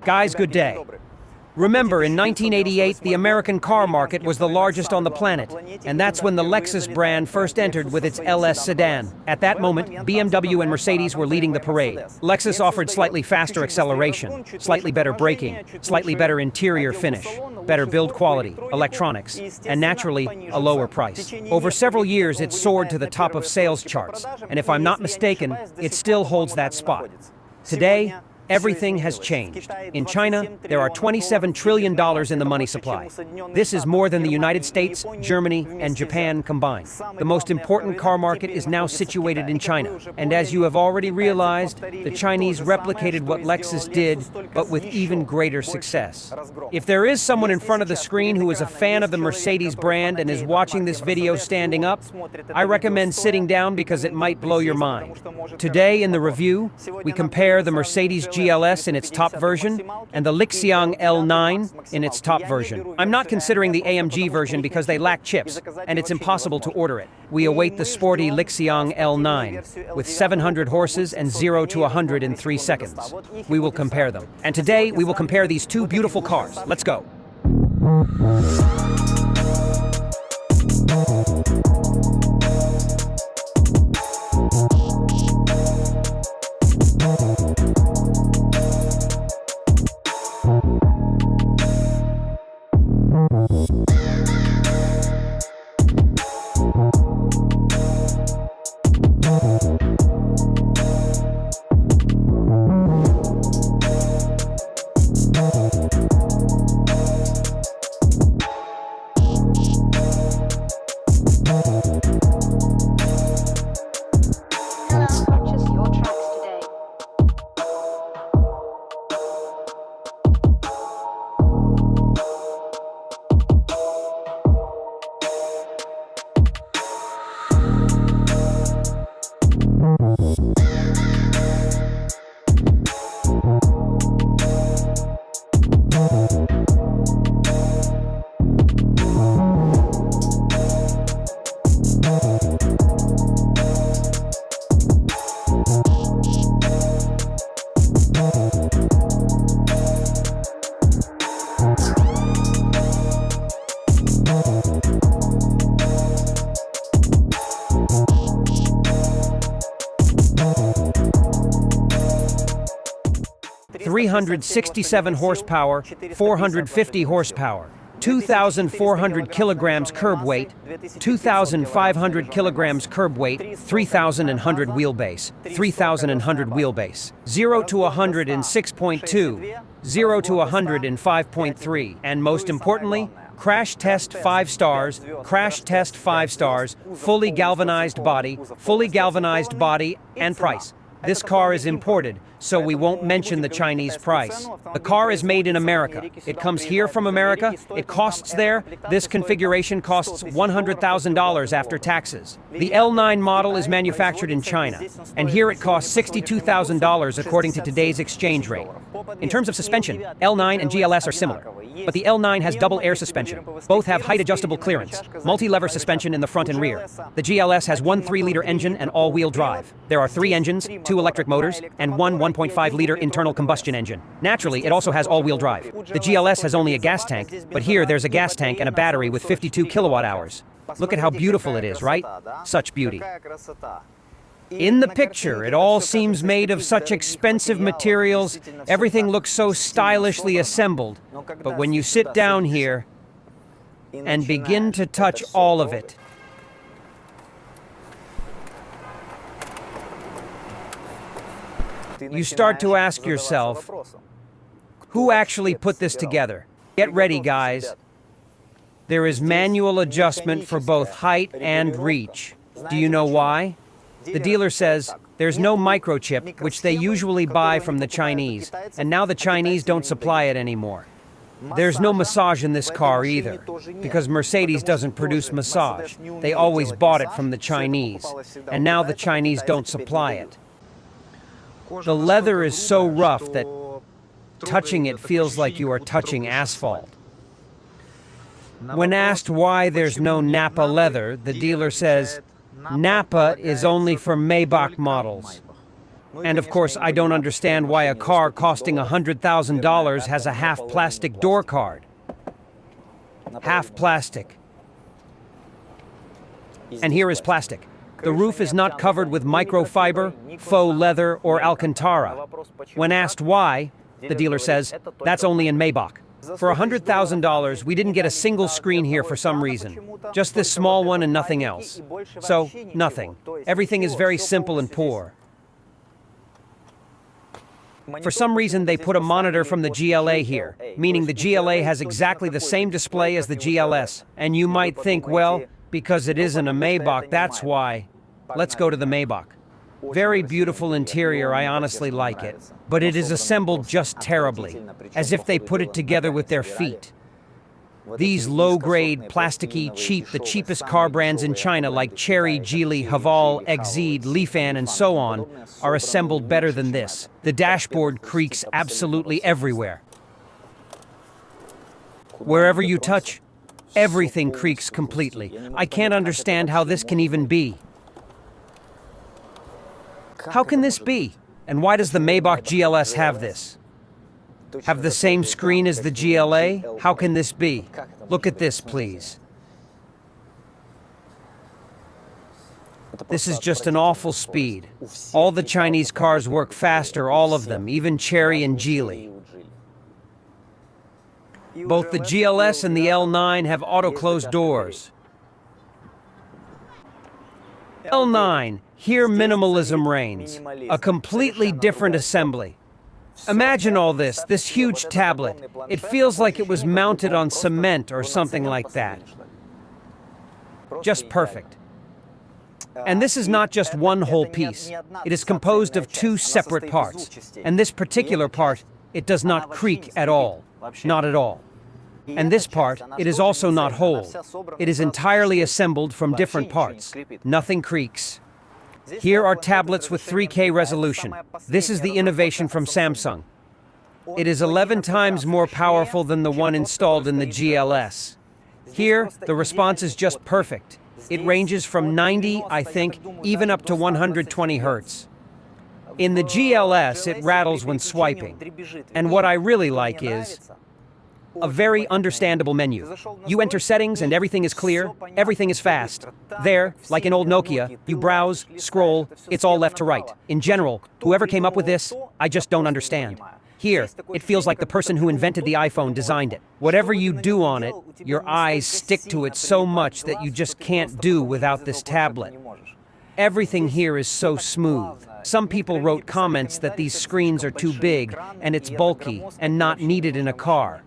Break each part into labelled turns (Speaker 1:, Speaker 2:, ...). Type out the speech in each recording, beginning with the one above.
Speaker 1: Guys, good day. Remember, in 1988, the American car market was the largest on the planet, and that's when the Lexus brand first entered with its LS sedan. At that moment, BMW and Mercedes were leading the parade. Lexus offered slightly faster acceleration, slightly better braking, slightly better interior finish, better build quality, electronics, and naturally, a lower price. Over several years, it soared to the top of sales charts, and if I'm not mistaken, it still holds that spot. Today, everything has changed. In China, there are $27 trillion in the money supply. This is more than the United States, Germany, and Japan combined. The most important car market is now situated in China. And as you have already realized, the Chinese replicated what Lexus did, but with even greater success. If there is someone in front of the screen who is a fan of the Mercedes brand and is watching this video standing up, I recommend sitting down because it might blow your mind. Today in the review, we compare the Mercedes GLS in its top version and the Lixiang L9 in its top version. I'm not considering the AMG version because they lack chips, and it's impossible to order it. We await the sporty Lixiang L9 with 700 horses and 0 to 100 in 3 seconds. We will compare them. And today, we will compare these two beautiful cars. Let's go. $367 horsepower, 450 horsepower, 2,400 kilograms curb weight, 2,500 kilograms curb weight, 3,100 wheelbase, 3,100 wheelbase, 0 to 100 in 6.2, 0 to 100 in 5.3, and most importantly, crash test 5 stars, crash test 5 stars, fully galvanized body, and price. This car is imported, so we won't mention the Chinese price. The car is made in America. It comes here from America. It costs there. This configuration costs $100,000 after taxes. The L9 model is manufactured in China, and here it costs $62,000 according to today's exchange rate. In terms of suspension, L9 and GLS are similar, but the L9 has double air suspension. Both have height-adjustable clearance, multi-lever suspension in the front and rear. The GLS has one 3-liter engine and all-wheel drive. There are 3 engines, 2 electric motors, and one 1.5-liter internal combustion engine. Naturally, it also has all-wheel drive. The GLS has only a gas tank, but here there's a gas tank and a battery with 52 kilowatt-hours. Look at how beautiful it is, right? Such beauty. In the picture, it all seems made of such expensive materials, everything looks so stylishly assembled. But when you sit down here and begin to touch all of it, you start to ask yourself, who actually put this together? Get ready, guys. There is manual adjustment for both height and reach. Do you know why? The dealer says there's no microchip, which they usually buy from the Chinese, and now the Chinese don't supply it anymore. There's no massage in this car either, because Mercedes doesn't produce massage. They always bought it from the Chinese, and now the Chinese don't supply it. The leather is so rough that touching it feels like you are touching asphalt. When asked why there's no Nappa leather, the dealer says, Nappa is only for Maybach models. And of course, I don't understand why a car costing $100,000 has a half plastic door card. Half plastic. And here is plastic. The roof is not covered with microfiber, faux leather, or Alcantara. When asked why, the dealer says, that's only in Maybach. For $100,000, we didn't get a single screen here for some reason. Just this small one and nothing else. So, nothing. Everything is very simple and poor. For some reason, they put a monitor from the GLA here, meaning the GLA has exactly the same display as the GLS. And you might think, well, because it isn't a Maybach, that's why. Let's go to the Maybach. Very beautiful interior, I honestly like it. But it is assembled just terribly, as if they put it together with their feet. These low-grade, plasticky, cheap, the cheapest car brands in China like Chery, Geely, Haval, Exeed, Lifan, and so on, are assembled better than this. The dashboard creaks absolutely everywhere. Wherever you touch, everything creaks completely. I can't understand how this can even be. How can this be? And why does the Maybach GLS have this? Have the same screen as the GLA? How can this be? Look at this, please. This is just an awful speed. All the Chinese cars work faster, all of them, even Chery and Geely. Both the GLS and the L9 have auto-closed doors. L9, here minimalism reigns. A completely different assembly. Imagine all this huge tablet. It feels like it was mounted on cement or something like that. Just perfect. And this is not just one whole piece. It is composed of two separate parts. And this particular part, it does not creak at all. Not at all. And this part, it is also not whole. It is entirely assembled from different parts. Nothing creaks. Here are tablets with 3K resolution. This is the innovation from Samsung. It is 11 times more powerful than the one installed in the GLS. Here, the response is just perfect. It ranges from 90, I think, even up to 120 Hertz. In the GLS, it rattles when swiping. And what I really like is a very understandable menu. You enter settings and everything is clear, everything is fast. There, like in old Nokia, you browse, scroll, it's all left to right. In general, whoever came up with this, I just don't understand. Here, it feels like the person who invented the iPhone designed it. Whatever you do on it, your eyes stick to it so much that you just can't do without this tablet. Everything here is so smooth. Some people wrote comments that these screens are too big and it's bulky and not needed in a car.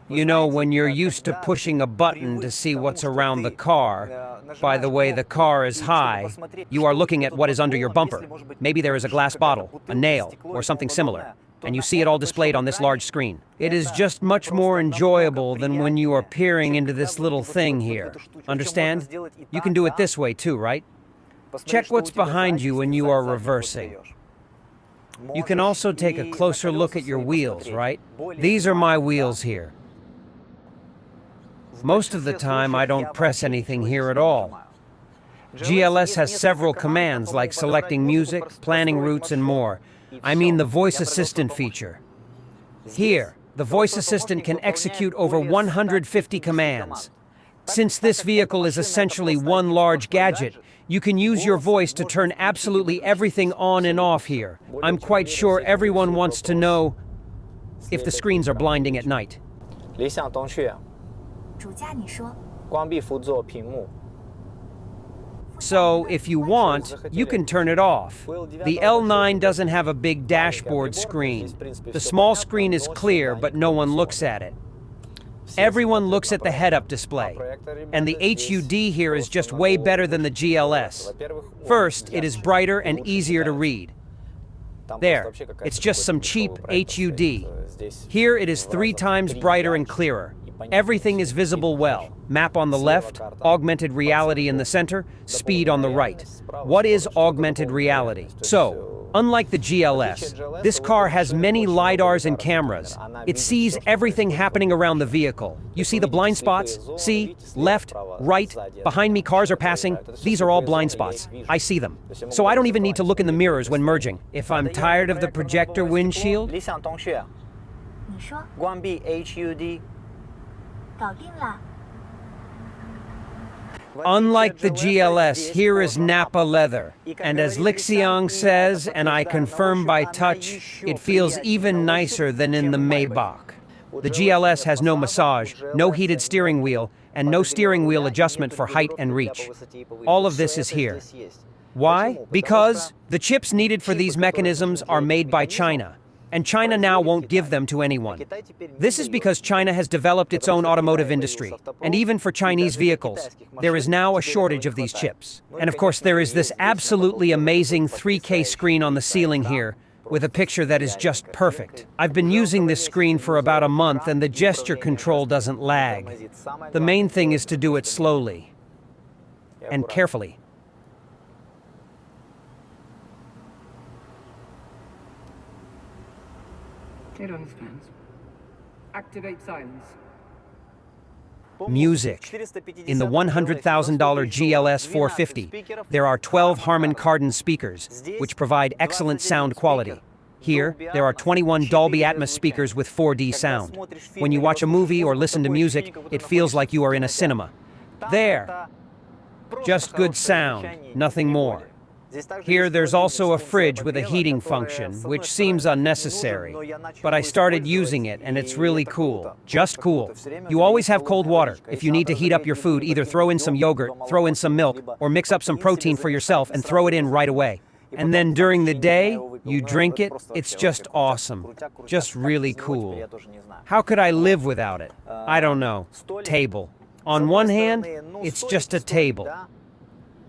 Speaker 1: You know, when you're used to pushing a button to see what's around the car, by the way the car is high, you are looking at what is under your bumper. Maybe there is a glass bottle, a nail, or something similar, and you see it all displayed on this large screen. It is just much more enjoyable than when you are peering into this little thing here. Understand? You can do it this way too, right? Check what's behind you when you are reversing. You can also take a closer look at your wheels, right? These are my wheels here. Most of the time, I don't press anything here at all. GLS has several commands like selecting music, planning routes, and more. I mean the voice assistant feature. Here, the voice assistant can execute over 150 commands. Since this vehicle is essentially one large gadget, you can use your voice to turn absolutely everything on and off here. I'm quite sure everyone wants to know if the screens are blinding at night. So, if you want, you can turn it off. The L9 doesn't have a big dashboard screen. The small screen is clear, but no one looks at it. Everyone looks at the head-up display. And the HUD here is just way better than the GLS. First, it is brighter and easier to read. There, it's just some cheap HUD. Here it is 3 times brighter and clearer. Everything is visible well. Map on the left, augmented reality in the center, speed on the right. What is augmented reality? So, unlike the GLS, this car has many LiDARs and cameras. It sees everything happening around the vehicle. You see the blind spots? See? Left, right, behind me cars are passing. These are all blind spots. I see them. So I don't even need to look in the mirrors when merging. If I'm tired of the projector windshield,
Speaker 2: 你说
Speaker 3: 关闭 HUD。
Speaker 2: 搞定了。
Speaker 1: unlike the GLS, here is Napa leather. And as Lixiang says, and I confirm by touch, it feels even nicer than in the Maybach. The GLS has no massage, no heated steering wheel, and no steering wheel adjustment for height and reach. All of this is here. Why? Because the chips needed for these mechanisms are made by China, and China now won't give them to anyone. This is because China has developed its own automotive industry, and even for Chinese vehicles, there is now a shortage of these chips. And of course, there is this absolutely amazing 3K screen on the ceiling here, with a picture that is just perfect. I've been using this screen for about a month, and the gesture control doesn't lag. The main thing is to do it slowly and carefully.
Speaker 4: It understands. Activate silence.
Speaker 1: Music. In the $100,000 GLS450, there are 12 Harman Kardon speakers, which provide excellent sound quality. Here, there are 21 Dolby Atmos speakers with 4D sound. When you watch a movie or listen to music, it feels like you are in a cinema. There. Just good sound, nothing more. Here, there's also a fridge with a heating function, which seems unnecessary. But I started using it, and it's really cool. Just cool. You always have cold water. If you need to heat up your food, either throw in some yogurt, throw in some milk, or mix up some protein for yourself and throw it in right away. And then during the day, you drink it. It's just awesome. Just really cool. How could I live without it? I don't know. Table. On one hand, it's just a table.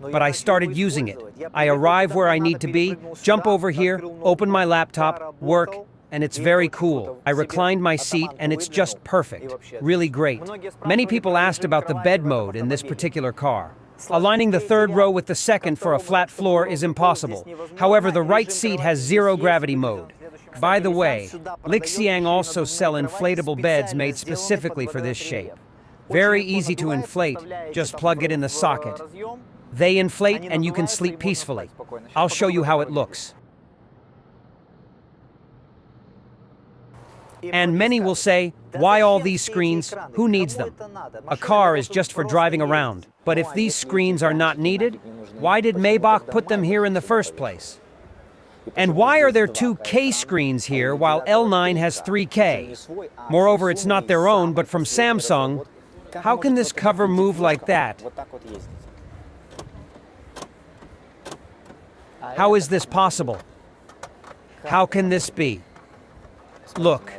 Speaker 1: But I started using it. I arrive where I need to be, jump over here, open my laptop, work, and it's very cool. I reclined my seat, and it's just perfect. Really great. Many people asked about the bed mode in this particular car. Aligning the third row with the second for a flat floor is impossible. However, the right seat has zero gravity mode. By the way, Lixiang also sell inflatable beds made specifically for this shape. Very easy to inflate, just plug it in the socket. They inflate and you can sleep peacefully. I'll show you how it looks. And many will say, why all these screens? Who needs them? A car is just for driving around. But if these screens are not needed, why did Maybach put them here in the first place? And why are there 2K screens here while L9 has 3K? Moreover, it's not their own, but from Samsung. How can this cover move like that? How is this possible? How can this be? Look.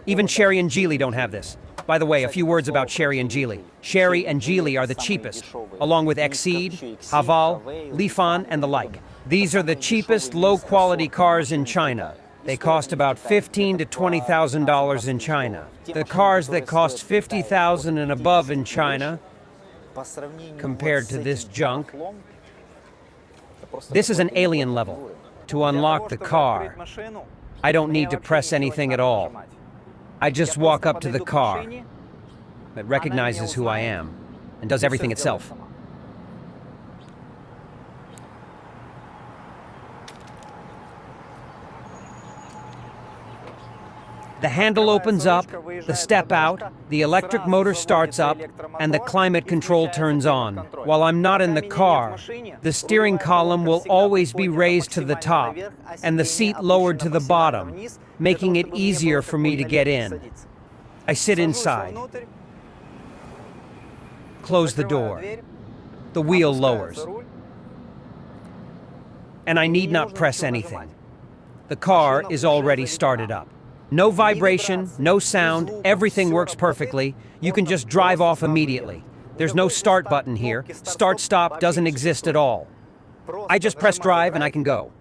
Speaker 1: Even Chery and Geely don't have this. By the way, a few words about Chery and Geely. Chery and Geely are the cheapest, along with Exceed, Haval, Lifan, and the like. These are the cheapest, low-quality cars in China. They cost about $15,000 to $20,000 in China. The cars that cost $50,000 and above in China, compared to this junk, this is an alien level. To unlock the car, I don't need to press anything at all. I just walk up to the car. It recognizes who I am and does everything itself. The handle opens up, the step out, the electric motor starts up, and the climate control turns on. While I'm not in the car, the steering column will always be raised to the top, and the seat lowered to the bottom, making it easier for me to get in. I sit inside. Close the door. The wheel lowers. And I need not press anything. The car is already started up. No vibration, no sound, everything works perfectly. You can just drive off immediately. There's no start button here. Start-stop doesn't exist at all. I just press drive and I can go.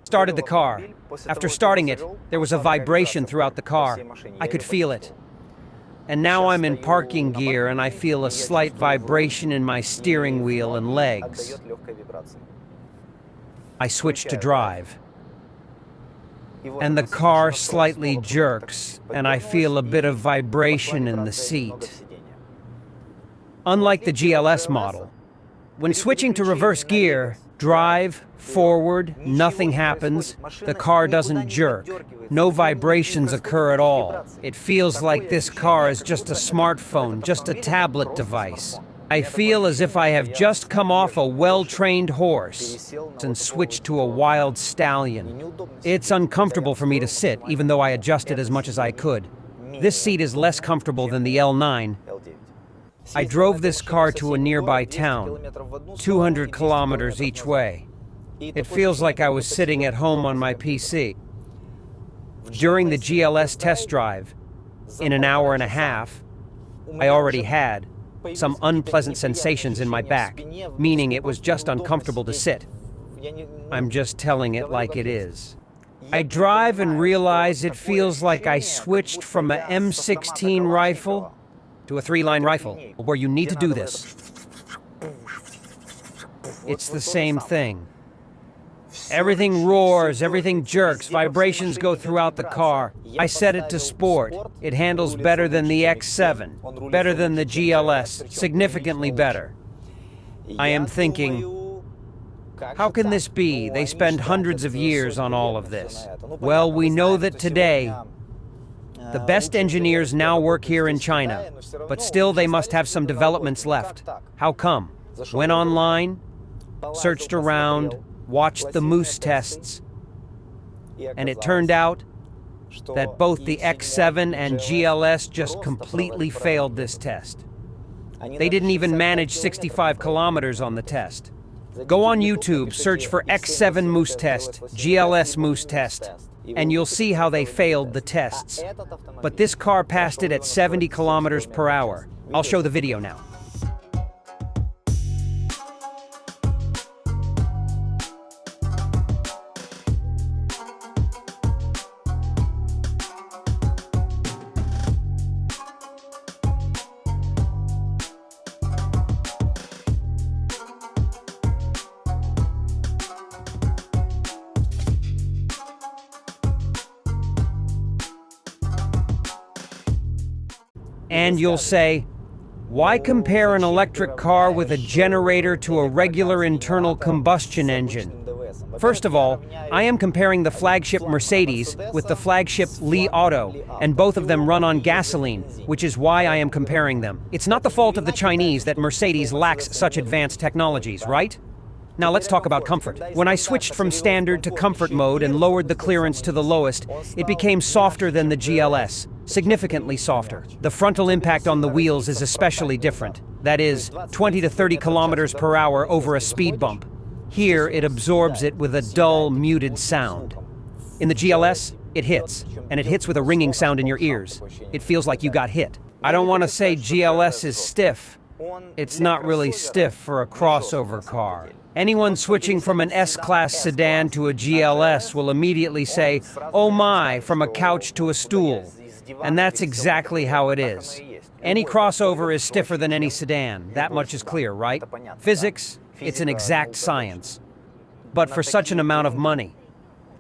Speaker 1: Started the car. After starting it, there was a vibration throughout the car. I could feel it. And now I'm in parking gear and I feel a slight vibration in my steering wheel and legs. I switch to drive. And the car slightly jerks, and I feel a bit of vibration in the seat. Unlike the GLS model, when switching to reverse gear, drive, forward, nothing happens, the car doesn't jerk. No vibrations occur at all. It feels like this car is just a smartphone, just a tablet device. I feel as if I have just come off a well-trained horse and switched to a wild stallion. It's uncomfortable for me to sit, even though I adjusted as much as I could. This seat is less comfortable than the L9. I drove this car to a nearby town, 200 kilometers each way. It feels like I was sitting at home on my PC. During the GLS test drive, in an hour and a half, I already had some unpleasant sensations in my back, meaning it was just uncomfortable to sit. I'm just telling it like it is. I drive and realize it feels like I switched from a M16 rifle to a 3-line rifle, where you need to do this. It's the same thing. Everything roars, everything jerks, vibrations go throughout the car. I set it to sport. It handles better than the X7, better than the GLS, significantly better. I am thinking, how can this be? They spend hundreds of years on all of this. Well, we know that today, the best engineers now work here in China, but still they must have some developments left. How come? Went online, searched around, watched the moose tests, and it turned out that both the X7 and GLS just completely failed this test. They didn't even manage 65 kilometers on the test. Go on YouTube, search for X7 moose test, GLS moose test, and you'll see how they failed the tests. But this car passed it at 70 kilometers per hour. I'll show the video now. And you'll say, why compare an electric car with a generator to a regular internal combustion engine? First of all, I am comparing the flagship Mercedes with the flagship Li Auto, and both of them run on gasoline, which is why I am comparing them. It's not the fault of the Chinese that Mercedes lacks such advanced technologies, right? Now let's talk about comfort. When I switched from standard to comfort mode and lowered the clearance to the lowest, it became softer than the GLS, significantly softer. The frontal impact on the wheels is especially different. That is, 20 to 30 kilometers per hour over a speed bump. Here, it absorbs it with a dull, muted sound. In the GLS, it hits, and it hits with a ringing sound in your ears. It feels like you got hit. I don't want to say GLS is stiff. It's not really stiff for a crossover car. Anyone switching from an S-Class sedan to a GLS will immediately say, "Oh my," from a couch to a stool. And that's exactly how it is. Any crossover is stiffer than any sedan. That much is clear, right? Physics, it's an exact science. But for such an amount of money.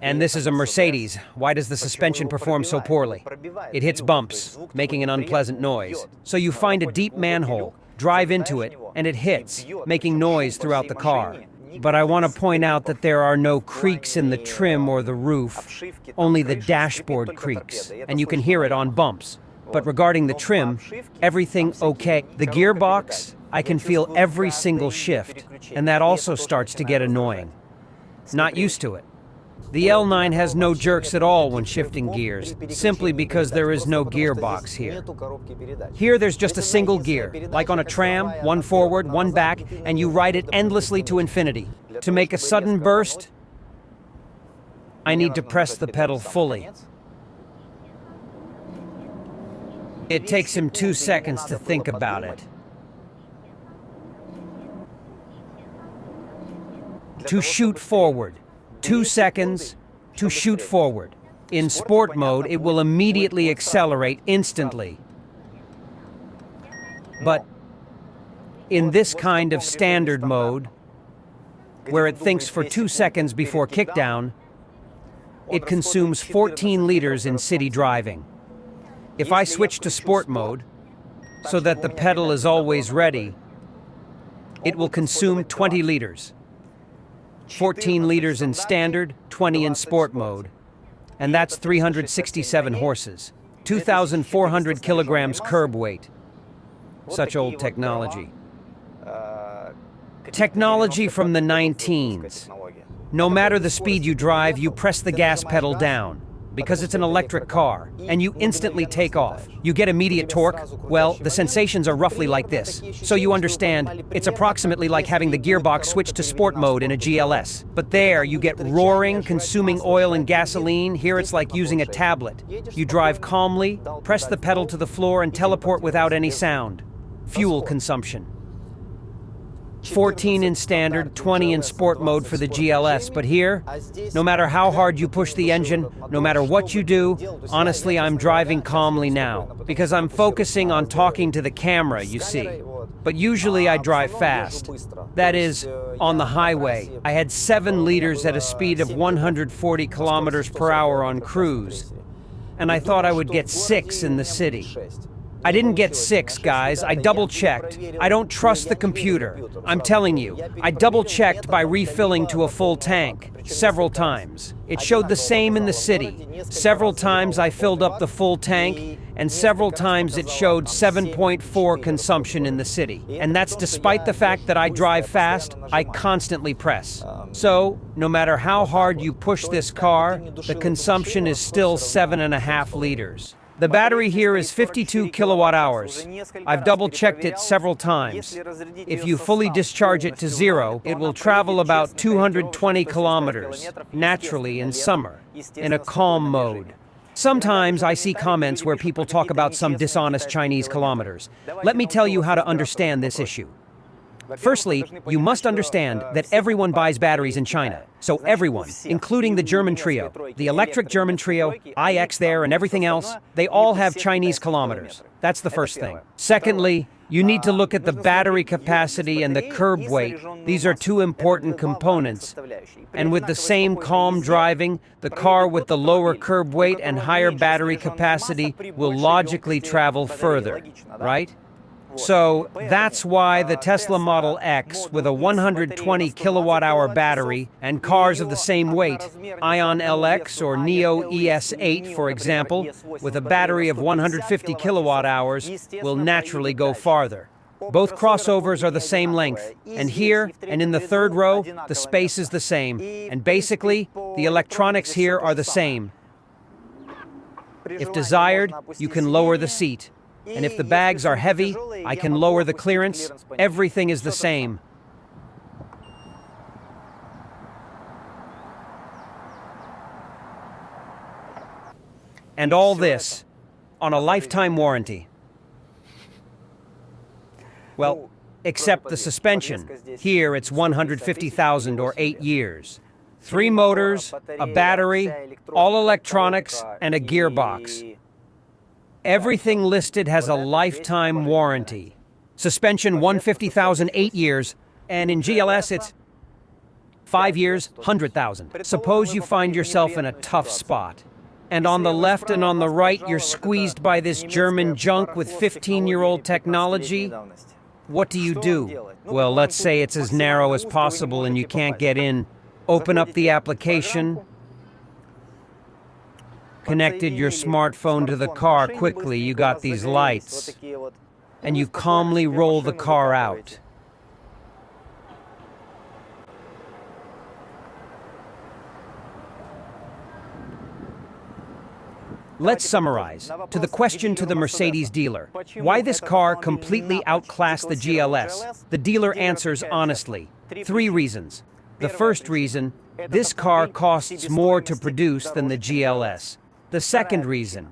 Speaker 1: And this is a Mercedes. Why does the suspension perform so poorly? It hits bumps, making an unpleasant noise. So you find a deep manhole, drive into it, and it hits, making noise throughout the car. But I want to point out that there are no creaks in the trim or the roof, only the dashboard creaks, and you can hear it on bumps. But regarding the trim, everything okay. The gearbox, I can feel every single shift, and that also starts to get annoying. Not used to it. The L9 has no jerks at all when shifting gears, simply because there is no gearbox here. Here there's just a single gear, like on a tram, one forward, one back, and you ride it endlessly to infinity. To make a sudden burst, I need to press the pedal fully. It takes him 2 seconds to think about it. To shoot forward. 2 seconds to shoot forward. In sport mode, it will immediately accelerate instantly. But in this kind of standard mode, where it thinks for 2 seconds before kickdown, it consumes 14 liters in city driving. If I switch to sport mode, so that the pedal is always ready, it will consume 20 liters. 14 liters in standard, 20 in sport mode. And that's 367 horses. 2,400 kilograms curb weight. Such old technology. Technology from the 19s. No matter the speed you drive, you press the gas pedal down, because it's an electric car, and you instantly take off. You get immediate torque. Well, the sensations are roughly like this. So you understand, it's approximately like having the gearbox switch to sport mode in a GLS. But there, you get roaring, consuming oil and gasoline. Here it's like using a tablet. You drive calmly, press the pedal to the floor, and teleport without any sound. Fuel consumption. 14 in standard, 20 in sport mode for the GLS, but here, no matter how hard you push the engine, no matter what you do, honestly, I'm driving calmly now, because I'm focusing on talking to the camera, you see. But usually I drive fast. That is, on the highway. I had 7 liters at a speed of 140 kilometers per hour on cruise, and I thought I would get 6 in the city. I didn't get 6, guys. I double-checked. I don't trust the computer. I'm telling you, I double-checked by refilling to a full tank several times. It showed the same in the city. Several times I filled up the full tank, and several times it showed 7.4 consumption in the city. And that's despite the fact that I drive fast, I constantly press. So, no matter how hard you push this car, the consumption is still 7.5 liters. The battery here is 52 kilowatt hours. I've double-checked it several times. If you fully discharge it to 0, it will travel about 220 kilometers, naturally in summer, in a calm mode. Sometimes I see comments where people talk about some dishonest Chinese kilometers. Let me tell you how to understand this issue. Firstly, you must understand that everyone buys batteries in China. So everyone, including the German trio, the electric German trio, iX there and everything else, they all have Chinese kilometers. That's the first thing. Secondly, you need to look at the battery capacity and the curb weight. These are 2 important components. And with the same calm driving, the car with the lower curb weight and higher battery capacity will logically travel further, right? So that's why the Tesla Model X with a 120 kilowatt-hour battery and cars of the same weight, Ion LX or Neo ES8, for example, with a battery of 150 kilowatt-hours, will naturally go farther. Both crossovers are the same length, and here and in the third row, the space is the same, and basically, the electronics here are the same. If desired, you can lower the seat. And if the bags are heavy, I can lower the clearance. Everything is the same. And all this on a lifetime warranty. Well, except the suspension. Here it's 150,000 or 8 years. 3 motors, a battery, all electronics, and a gearbox. Everything listed has a lifetime warranty. Suspension 150,000, 8 years, and in GLS it's 5 years, 100,000. Suppose you find yourself in a tough spot, and on the left and on the right you're squeezed by this German junk with 15-year-old technology. What do? Well, let's say it's as narrow as possible and you can't get in. Open up the application, connected your smartphone to the car quickly, you got these lights, and you calmly roll the car out. Let's summarize. To the question to the Mercedes dealer, why this car completely outclassed the GLS, the dealer answers honestly. 3 reasons. The first reason, this car costs more to produce than the GLS. The second reason,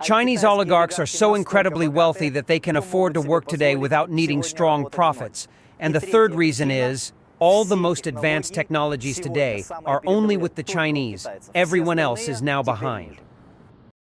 Speaker 1: Chinese oligarchs are so incredibly wealthy that they can afford to work today without needing strong profits. And the third reason is, all the most advanced technologies today are only with the Chinese. Everyone else is now behind.